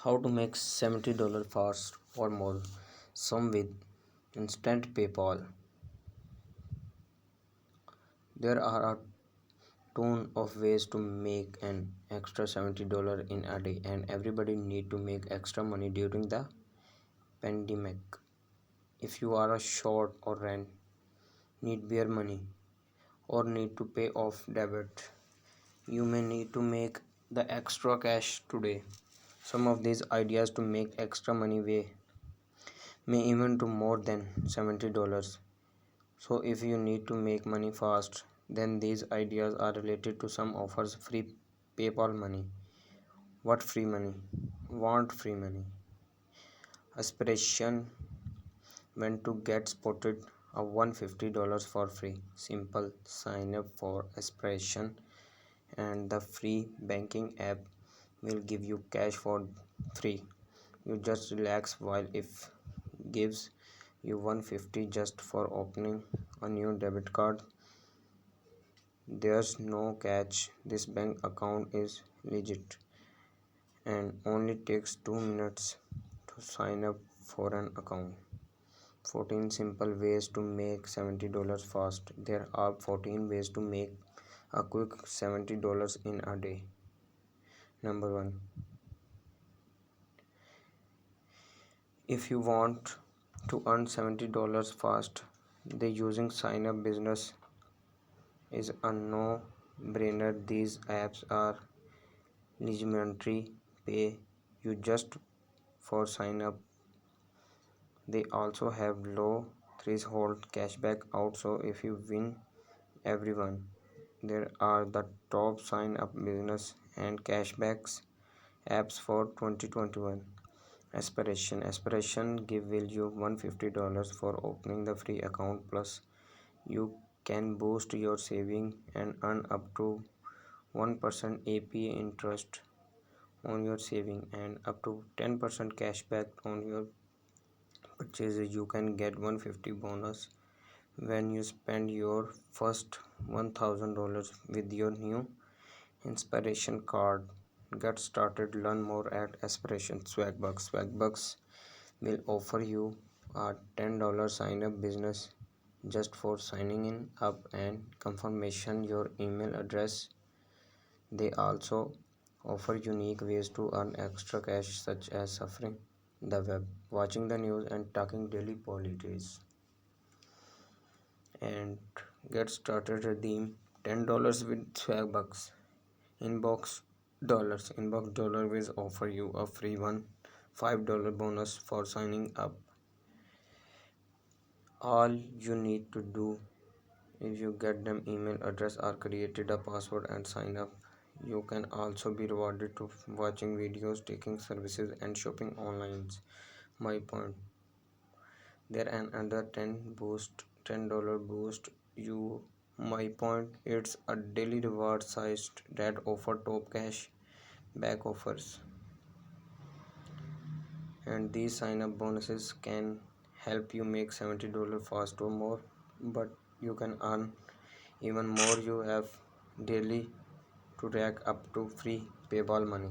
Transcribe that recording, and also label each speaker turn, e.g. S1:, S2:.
S1: How to make $70 fast or more. Some with instant PayPal. There are a ton of ways to make an extra $70 in a day, and everybody need to make extra money during the pandemic. If you are a short or rent, need bare money, or need to pay off debt, you may need to make the extra cash today. Some of these ideas to make extra money may even to more than $70. So if you need to make money fast, then these ideas are related to some offers free PayPal money. What free money? Want free money? Aspiration when to get spotted a $150 for free. Simple sign up for Aspiration and the free banking app will give you cash for free. You just relax while if gives you 150 just for opening a new debit card. There's no catch. This bank account is legit and only takes 2 minutes to sign up for an account. 14 simple ways to make $70 fast. There are 14 ways to make a quick $70 in a day. Number 1. If you want to earn $70 fast, the using sign up business is a no-brainer. These apps are legendary. Pay you just for sign up. They also have low threshold cashback out, so if you win everyone. There are the top sign up business and cashbacks apps for 2021. Aspiration give will you $150 for opening the free account, plus you can boost your saving and earn up to 1% APA interest on your saving and up to 10% cashback on your purchases. You can get 150 bonus when you spend your first $1,000 with your new Inspiration card. Get started, learn more at Aspiration. Swagbucks. Swagbucks will offer you a $10 sign up business just for signing in up and confirmation your email address. They also offer unique ways to earn extra cash, such as surfing the web, watching the news, and talking daily politics. And get started, redeem $10 with Swagbucks. Inbox dollar will offer you a free $5 bonus for signing up. All you need to do if you get them email address or created a password and sign up. You can also be rewarded to watching videos, taking services, and shopping online. My point. There another $10 boost you. My point. It's a daily reward site that offer top cash back offers, and these sign up bonuses can help you make $70 fast or more, but you can earn even more. You have daily to rack up to free PayPal money.